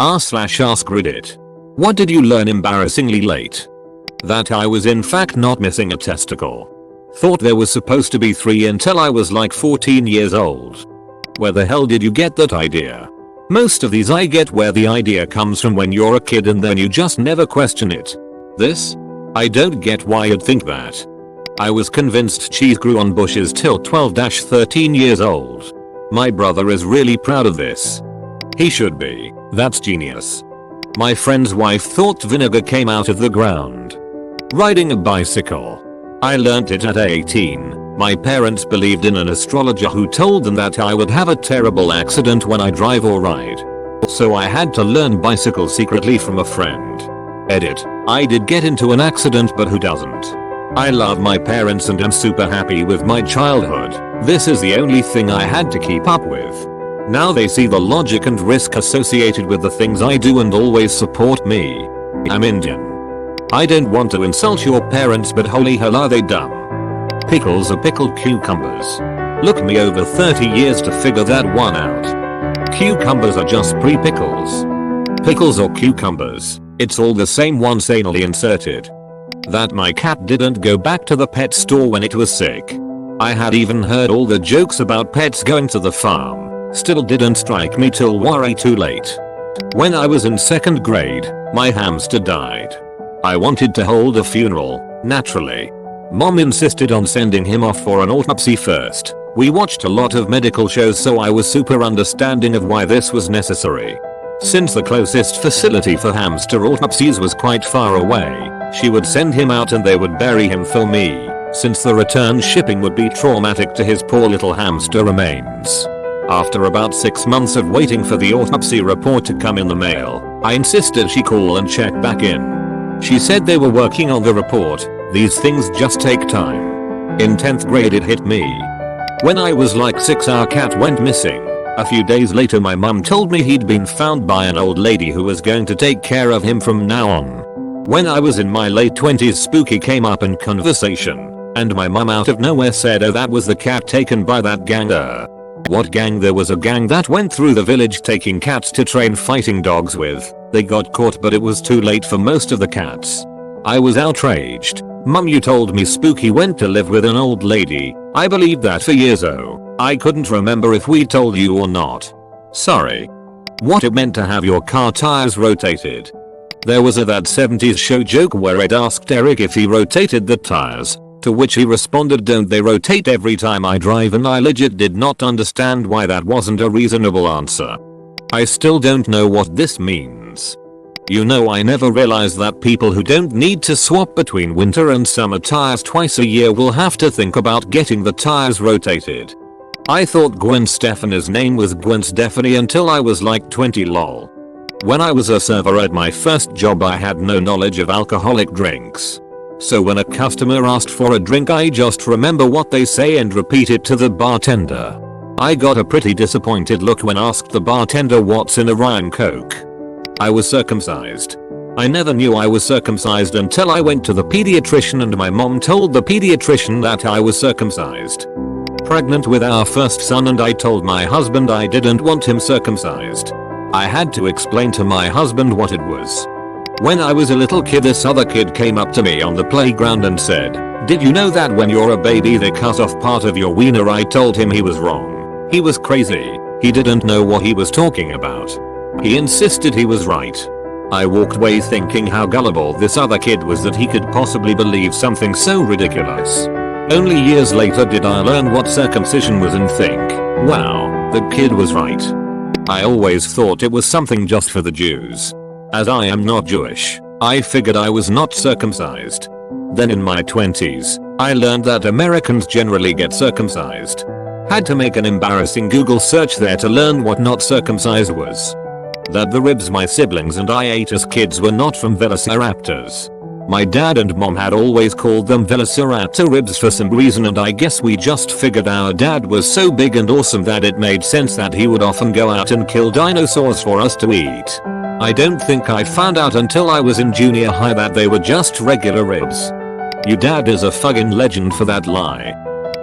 r/askreddit. What did you learn embarrassingly late? That I was in fact not missing a testicle. Thought there was supposed to be 3 until I was like 14 years old. Where the hell did you get that idea? Most of these I get where the idea comes from when you're a kid and then you just never question it. This? I don't get why you'd think that. I was convinced cheese grew on bushes till 12-13 years old. My brother is really proud of this. He should be. That's genius. My friend's wife thought vinegar came out of the ground. Riding a bicycle. I learnt it at 18. My parents believed in an astrologer who told them that I would have a terrible accident when I drive or ride. So I had to learn bicycle secretly from a friend. Edit. I did get into an accident, but who doesn't? I love my parents and am super happy with my childhood. This is the only thing I had to keep up with. Now they see the logic and risk associated with the things I do and always support me. I'm Indian. I don't want to insult your parents, but holy hell are they dumb. Pickles are pickled cucumbers. Look me over 30 years to figure that one out. Cucumbers are just pre-pickles. Pickles or cucumbers, it's all the same once anally inserted. That my cat didn't go back to the pet store when it was sick. I had even heard all the jokes about pets going to the farm. Still didn't strike me till way too late. When I was in 2nd grade, my hamster died. I wanted to hold a funeral, naturally. Mom insisted on sending him off for an autopsy first. We watched a lot of medical shows, so I was super understanding of why this was necessary. Since the closest facility for hamster autopsies was quite far away, she would send him out and they would bury him for me, since the return shipping would be traumatic to his poor little hamster remains. After about 6 months of waiting for the autopsy report to come in the mail, I insisted she call and check back in. She said they were working on the report. These things just take time. In 10th grade it hit me. When I was like 6, our cat went missing. A few days later my mum told me he'd been found by an old lady who was going to take care of him from now on. When I was in my late 20s, spooky came up in conversation, and my mum out of nowhere said, oh, that was the cat taken by that gang. What gang? There was a gang that went through the village taking cats to train fighting dogs with. They got caught, but it was too late for most of the cats. I was outraged. Mum, you told me Spooky went to live with an old lady. I believed that for years. I couldn't remember if we told you or not. Sorry. What it meant to have your car tires rotated. There was that 70s show joke where Ed asked Eric if he rotated the tires. To which he responded, don't they rotate every time I drive? And I legit did not understand why that wasn't a reasonable answer. I still don't know what this means. You know, I never realized that people who don't need to swap between winter and summer tires twice a year will have to think about getting the tires rotated. I thought Gwen Stefani's name was Gwen Stefani until I was like 20 lol. When I was a server at my first job, I had no knowledge of alcoholic drinks. So when a customer asked for a drink, I just remember what they say and repeat it to the bartender. I got a pretty disappointed look when asked the bartender what's in a Ryan Coke. I was circumcised. I never knew I was circumcised until I went to the pediatrician and my mom told the pediatrician that I was circumcised. Pregnant with our first son, and I told my husband I didn't want him circumcised. I had to explain to my husband what it was. When I was a little kid, this other kid came up to me on the playground and said, did you know that when you're a baby they cut off part of your wiener? I told him he was wrong. He was crazy. He didn't know what he was talking about. He insisted he was right. I walked away thinking how gullible this other kid was that he could possibly believe something so ridiculous. Only years later did I learn what circumcision was and think, wow, the kid was right. I always thought it was something just for the Jews. As I am not Jewish, I figured I was not circumcised. Then in my 20s, I learned that Americans generally get circumcised. Had to make an embarrassing Google search there to learn what not circumcised was. That the ribs my siblings and I ate as kids were not from velociraptors. My dad and mom had always called them velociraptor ribs for some reason, and I guess we just figured our dad was so big and awesome that it made sense that he would often go out and kill dinosaurs for us to eat. I don't think I found out until I was in junior high that they were just regular ribs. Your dad is a fucking legend for that lie.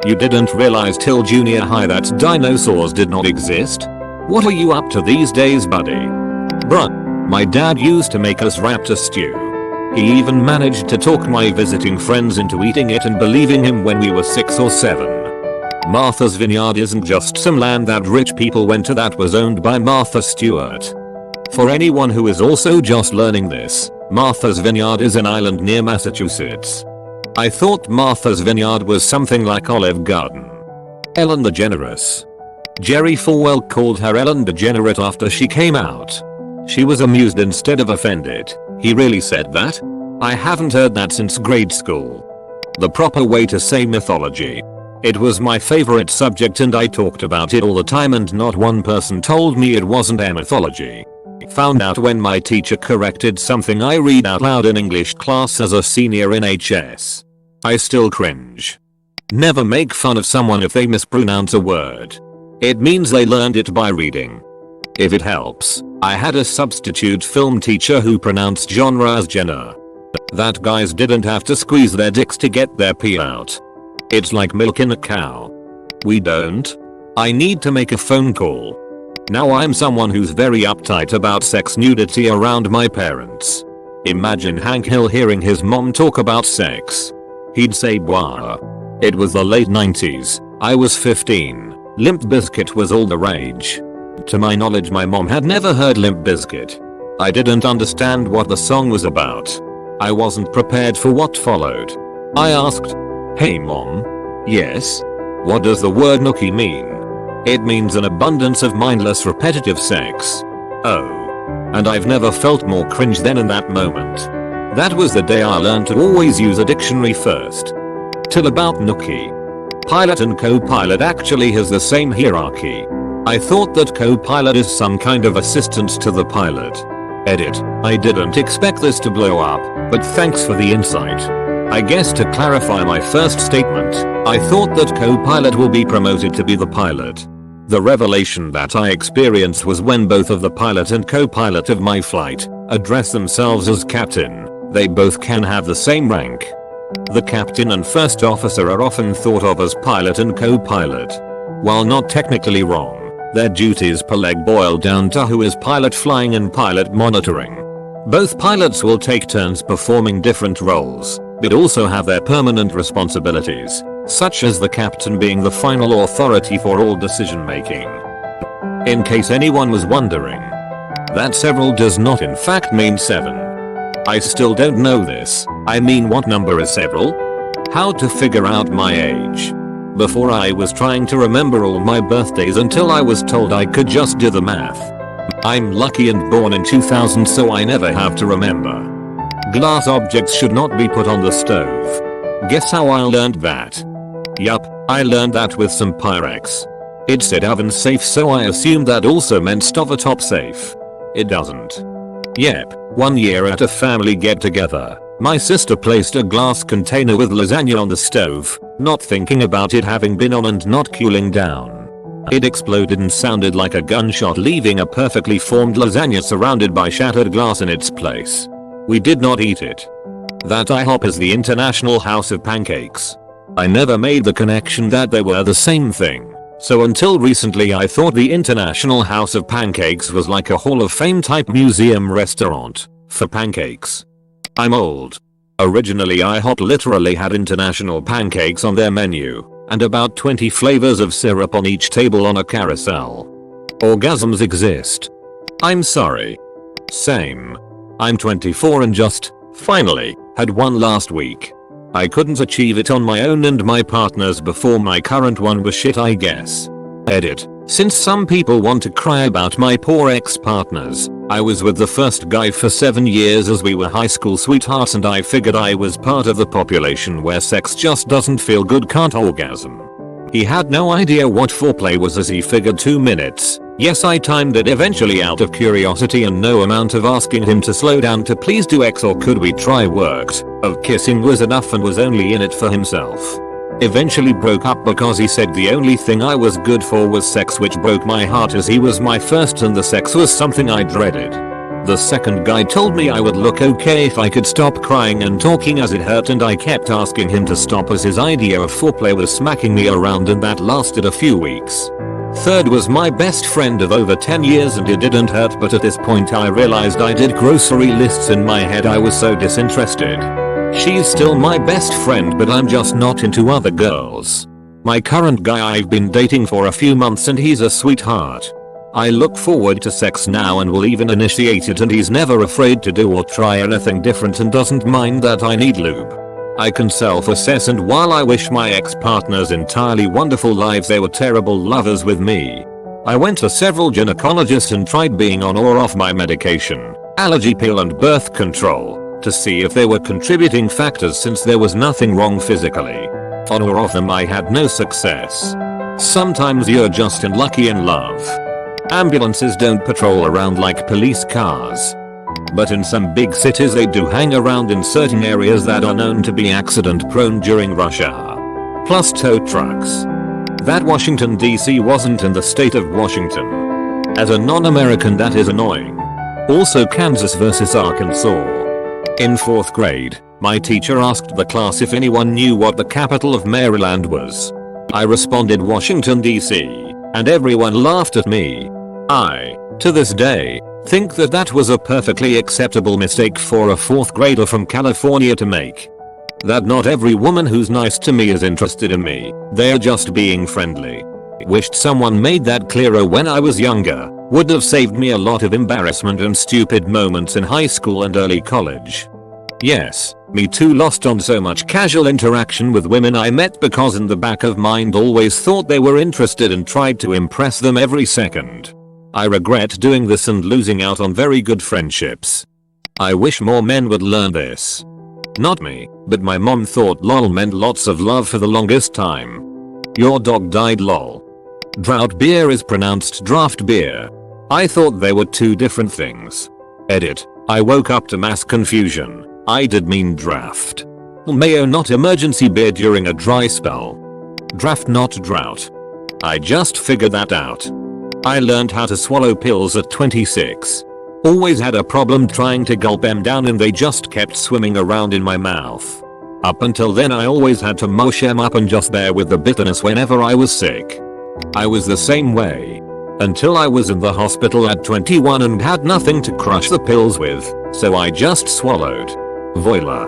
You didn't realize till junior high that dinosaurs did not exist? What are you up to these days, buddy? Bruh. My dad used to make us raptor stew. He even managed to talk my visiting friends into eating it and believing him when we were 6 or 7. Martha's Vineyard isn't just some land that rich people went to that was owned by Martha Stewart. For anyone who is also just learning this, Martha's Vineyard is an island near Massachusetts. I thought Martha's Vineyard was something like Olive Garden. Ellen DeGeneres. Jerry Falwell called her Ellen DeGenerate after she came out. She was amused instead of offended. He really said that? I haven't heard that since grade school. The proper way to say mythology. It was my favorite subject and I talked about it all the time and not one person told me it wasn't a mythology. Found out when my teacher corrected something I read out loud in English class as a senior in HS. I still cringe. Never make fun of someone if they mispronounce a word. It means they learned it by reading. If it helps, I had a substitute film teacher who pronounced genre as Jenna. That guys didn't have to squeeze their dicks to get their pee out. It's like milking a cow. We don't. I need to make a phone call. Now I'm someone who's very uptight about sex nudity around my parents. Imagine Hank Hill hearing his mom talk about sex. He'd say blah. It was the late 90s. I was 15. Limp Bizkit was all the rage. To my knowledge my mom had never heard Limp Bizkit. I didn't understand what the song was about. I wasn't prepared for what followed. I asked, "Hey mom." "Yes?" "What does the word nookie mean?" "It means an abundance of mindless repetitive sex." "Oh." And I've never felt more cringe than in that moment. That was the day I learned to always use a dictionary first. Till about nookie. Pilot and co-pilot actually has the same hierarchy. I thought that co-pilot is some kind of assistant to the pilot. Edit. I didn't expect this to blow up, but thanks for the insight. I guess to clarify my first statement, I thought that co-pilot will be promoted to be the pilot. The revelation that I experienced was when both of the pilot and co-pilot of my flight address themselves as captain. They both can have the same rank. The captain and first officer are often thought of as pilot and co-pilot. While not technically wrong, their duties per leg boil down to who is pilot flying and pilot monitoring. Both pilots will take turns performing different roles, but also have their permanent responsibilities, such as the captain being the final authority for all decision making. In case anyone was wondering, that several does not in fact mean 7. I still don't know this. I mean, what number is several? How to figure out my age. Before I was trying to remember all my birthdays until I was told I could just do the math. I'm lucky and born in 2000 so I never have to remember. Glass objects should not be put on the stove. Guess how I learned that? Yup, I learned that with some Pyrex. It said oven safe so I assumed that also meant stovetop safe. It doesn't. Yep, one year at a family get together, my sister placed a glass container with lasagna on the stove, not thinking about it having been on and not cooling down. It exploded and sounded like a gunshot, leaving a perfectly formed lasagna surrounded by shattered glass in its place. We did not eat it. That IHOP is the International House of Pancakes. I never made the connection that they were the same thing. So until recently I thought the International House of Pancakes was like a Hall of Fame type museum restaurant for pancakes. I'm old. Originally IHOP literally had international pancakes on their menu, and about 20 flavors of syrup on each table on a carousel. Orgasms exist. I'm sorry. Same. I'm 24 and just, finally, had one last week. I couldn't achieve it on my own and my partner's before my current one was shit, I guess. Edit. Since some people want to cry about my poor ex-partners, I was with the first guy for 7 years as we were high school sweethearts and I figured I was part of the population where sex just doesn't feel good, can't orgasm. He had no idea what foreplay was as he figured 2 minutes. Yes, I timed it eventually out of curiosity and no amount of asking him to slow down to please do X or could we try worked. Of kissing was enough and was only in it for himself. Eventually broke up because he said the only thing I was good for was sex, which broke my heart as he was my first and the sex was something I dreaded. The second guy told me I would look okay if I could stop crying and talking as it hurt, and I kept asking him to stop as his idea of foreplay was smacking me around, and that lasted a few weeks. Third was my best friend of over 10 years and it didn't hurt, but at this point I realized I did grocery lists in my head. I was so disinterested. She's still my best friend, but I'm just not into other girls. My current guy I've been dating for a few months and he's a sweetheart. I look forward to sex now and will even initiate it, and he's never afraid to do or try anything different and doesn't mind that I need lube. I can self-assess, and while I wish my ex-partners entirely wonderful lives, they were terrible lovers with me. I went to several gynecologists and tried being on or off my medication, allergy pill and birth control, to see if they were contributing factors, since there was nothing wrong physically. On or off them I had no success. Sometimes you're just unlucky in love. Ambulances don't patrol around like police cars. But in some big cities they do hang around in certain areas that are known to be accident prone during rush hour. Plus tow trucks. That Washington DC wasn't in the state of Washington. As a non-American that is annoying. Also Kansas versus Arkansas. In 4th grade, my teacher asked the class if anyone knew what the capital of Maryland was. I responded Washington DC, and everyone laughed at me. I, to this day, think that that was a perfectly acceptable mistake for a 4th grader from California to make. That not every woman who's nice to me is interested in me, they're just being friendly. Wished someone made that clearer when I was younger, would have saved me a lot of embarrassment and stupid moments in high school and early college. Yes, me too lost on so much casual interaction with women I met because in the back of mind always thought they were interested and tried to impress them every second. I regret doing this and losing out on very good friendships. I wish more men would learn this. Not me, but my mom thought lol meant lots of love for the longest time. Your dog died lol. Drought beer is pronounced draft beer. I thought they were two different things. Edit. I woke up to mass confusion. I did mean draft. Mayo not emergency beer during a dry spell. Draft not drought. I just figured that out. I learned how to swallow pills at 26. Always had a problem trying to gulp them down and they just kept swimming around in my mouth. Up until then I always had to mush them up and just bear with the bitterness whenever I was sick. I was the same way. Until I was in the hospital at 21 and had nothing to crush the pills with, so I just swallowed. Voila.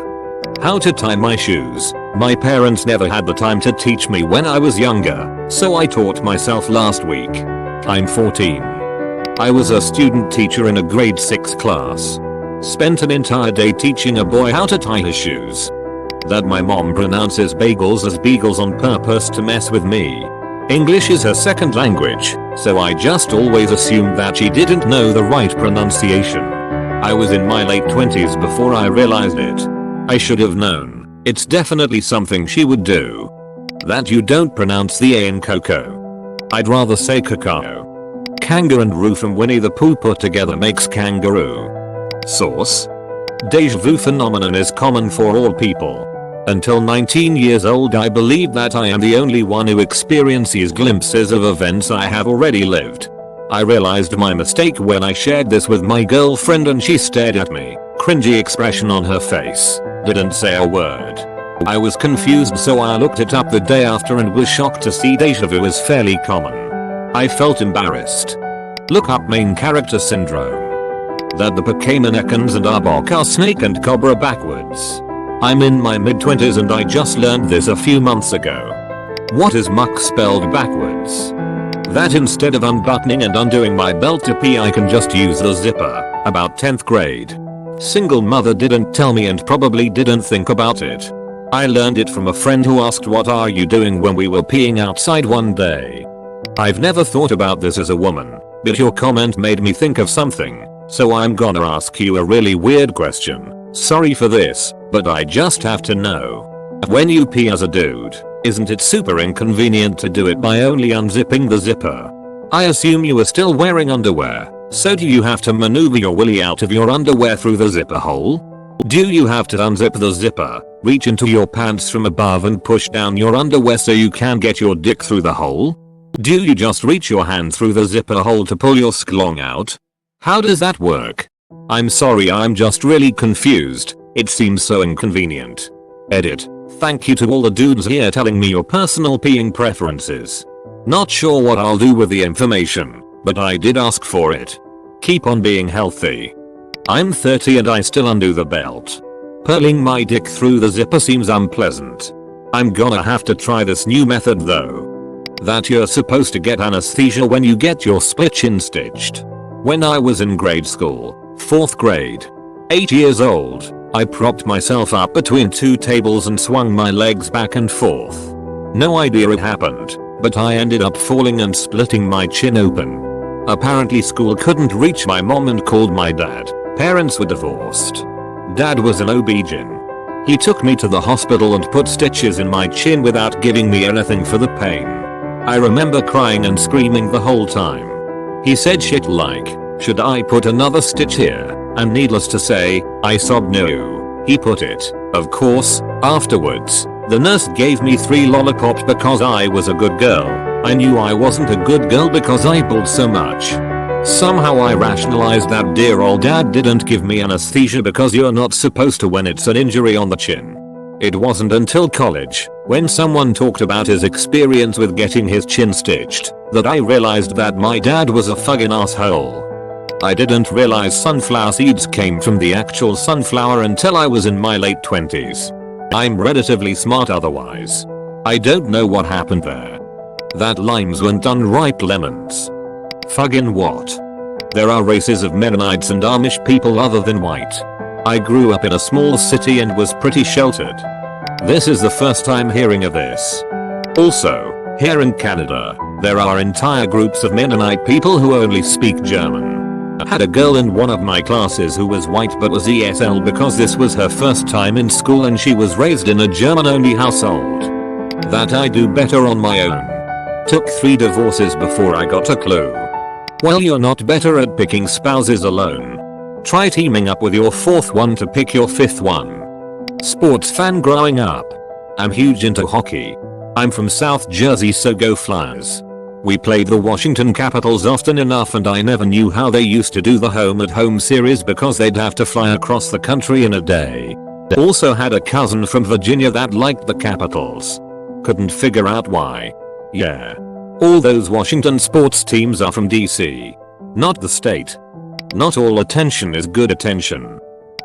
How to tie my shoes. My parents never had the time to teach me when I was younger, so I taught myself last week. I'm 14. I was a student teacher in a grade 6 class. Spent an entire day teaching a boy how to tie his shoes. That my mom pronounces bagels as beagles on purpose to mess with me. English is her second language, so I just always assumed that she didn't know the right pronunciation. I was in my late 20s before I realized it. I should have known. It's definitely something she would do. That you don't pronounce the A in Coco. I'd rather say cacao. Kanga and Roo from Winnie the Pooh put together makes kangaroo. Source. Deja vu phenomenon is common for all people. Until 19 years old I believed that I am the only one who experiences glimpses of events I have already lived. I realized my mistake when I shared this with my girlfriend and she stared at me, cringy expression on her face, didn't say a word. I was confused, so I looked it up the day after and was shocked to see deja vu is fairly common. I felt embarrassed. Look up main character syndrome. That the Pokemonekans and Arbok are snake and cobra backwards. I'm in my mid-20s and I just learned this a few months ago. What is muck spelled backwards? That instead of unbuttoning and undoing my belt to pee I can just use the zipper. About 10th grade. Single mother didn't tell me and probably didn't think about it. I learned it from a friend who asked what are you doing when we were peeing outside one day. I've never thought about this as a woman, but your comment made me think of something, so I'm gonna ask you a really weird question. Sorry for this, but I just have to know. When you pee as a dude, isn't it super inconvenient to do it by only unzipping the zipper? I assume you are still wearing underwear, so do you have to maneuver your willy out of your underwear through the zipper hole? Do you have to unzip the zipper, reach into your pants from above and push down your underwear so you can get your dick through the hole? Do you just reach your hand through the zipper hole to pull your sklong out? How does that work? I'm sorry, I'm just really confused. It seems so inconvenient. Edit. Thank you to all the dudes here telling me your personal peeing preferences. Not sure what I'll do with the information, but I did ask for it. Keep on being healthy. I'm 30 and I still undo the belt. Pulling my dick through the zipper seems unpleasant. I'm gonna have to try this new method though. That you're supposed to get anesthesia when you get your split chin stitched. When I was in grade school, 4th grade, 8 years old, I propped myself up between 2 tables and swung my legs back and forth. No idea it happened, but I ended up falling and splitting my chin open. Apparently school couldn't reach my mom and called my dad. Parents were divorced. Dad was an OB-GYN. He took me to the hospital and put stitches in my chin without giving me anything for the pain. I remember crying and screaming the whole time. He said shit like, "Should I put another stitch here?" And needless to say, I sobbed no. He put it. Of course, afterwards, the nurse gave me 3 lollipops because I was a good girl. I knew I wasn't a good girl because I pulled so much. Somehow I rationalized that dear old dad didn't give me anesthesia because you're not supposed to when it's an injury on the chin. It wasn't until college, when someone talked about his experience with getting his chin stitched, that I realized that my dad was a fucking asshole. I didn't realize sunflower seeds came from the actual sunflower until I was in my late 20s. I'm relatively smart otherwise. I don't know what happened there. That limes weren't unripe lemons. Fucking what? There are races of Mennonites and Amish people other than white. I grew up in a small city and was pretty sheltered. This is the first time hearing of this. Also, here in Canada, there are entire groups of Mennonite people who only speak German. I had a girl in one of my classes who was white but was ESL because this was her first time in school and she was raised in a German-only household. That I do better on my own. Took 3 divorces before I got a clue. Well, you're not better at picking spouses alone. Try teaming up with your 4th one to pick your 5th one. Sports fan growing up. I'm huge into hockey. I'm from South Jersey, so go Flyers. We played the Washington Capitals often enough and I never knew how they used to do the home-at-home series because they'd have to fly across the country in a day. Also had a cousin from Virginia that liked the Capitals. Couldn't figure out why. Yeah. All those Washington sports teams are from DC. Not the state. Not all attention is good attention.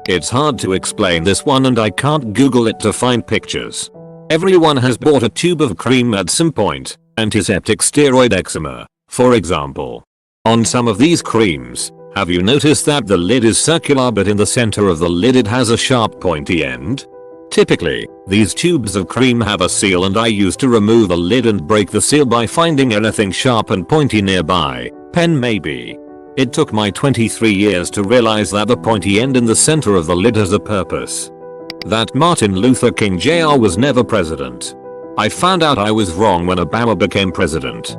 It's hard to explain this one and I can't Google it to find pictures. Everyone has bought a tube of cream at some point. Antiseptic steroid eczema, for example. On some of these creams, have you noticed that the lid is circular but in the center of the lid it has a sharp pointy end? Typically, these tubes of cream have a seal and I used to remove the lid and break the seal by finding anything sharp and pointy nearby, pen maybe. It took my 23 years to realize that the pointy end in the center of the lid has a purpose. That Martin Luther King Jr. was never president. I found out I was wrong when Obama became president.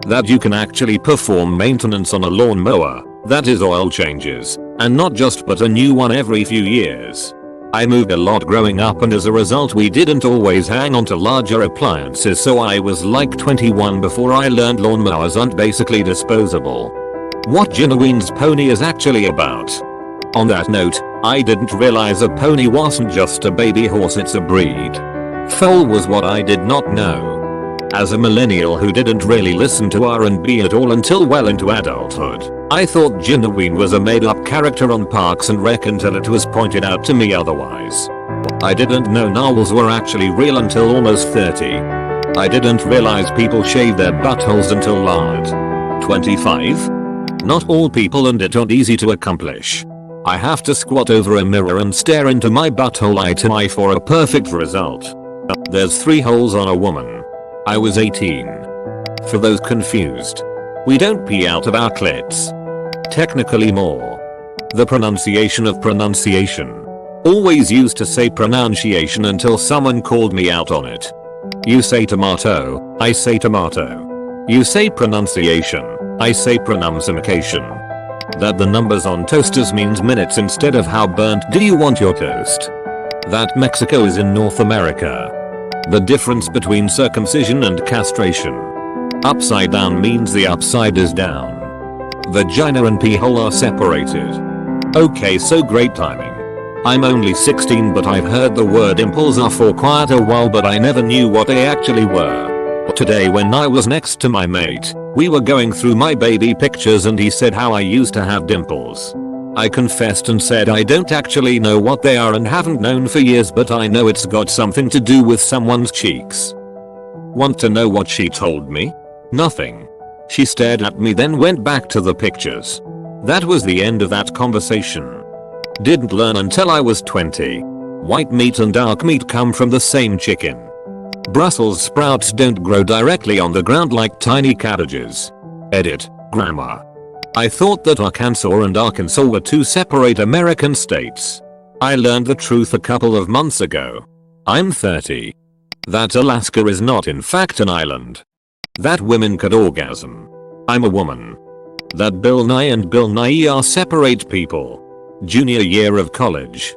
That you can actually perform maintenance on a lawnmower, that is oil changes, and not just put a new one every few years. I moved a lot growing up and as a result we didn't always hang on to larger appliances, so I was like 21 before I learned lawnmowers aren't basically disposable. What Genuine's pony is actually about. On that note, I didn't realize a pony wasn't just a baby horse, it's a breed. Foal was what I did not know. As a millennial who didn't really listen to R&B at all until well into adulthood, I thought Genuine was a made-up character on Parks and Rec until it was pointed out to me otherwise. I didn't know narwhals were actually real until almost 30. I didn't realize people shave their buttholes until lard. 25? Not all people and it aren't easy to accomplish. I have to squat over a mirror and stare into my butthole eye to eye for a perfect result. There's 3 holes on a woman. I was 18. For those confused, we don't pee out of our clits. Technically more. The pronunciation of pronunciation. Always used to say pronunciation until someone called me out on it. You say tomato, I say tomato. You say pronunciation, I say pronunciation. That the numbers on toasters means minutes instead of how burnt do you want your toast. That Mexico is in North America. The difference between circumcision and castration. Upside down means the upside is down. Vagina and pee hole are separated. Okay, so great timing. I'm only 16 but I've heard the word impulse for quite a while but I never knew what they actually were. Today when I was next to my mate, we were going through my baby pictures and he said how I used to have dimples. I confessed and said I don't actually know what they are and haven't known for years, but I know it's got something to do with someone's cheeks. Want to know what she told me? Nothing. She stared at me then went back to the pictures. That was the end of that conversation. Didn't learn until I was 20. White meat and dark meat come from the same chicken. Brussels sprouts don't grow directly on the ground like tiny cabbages. Edit. Grammar. I thought that Arkansas and Arkansas were two separate American states. I learned the truth a couple of months ago. I'm 30. That Alaska is not in fact an island. That women could orgasm. I'm a woman. That Bill Nye and Bill Nye are separate people. Junior year of college.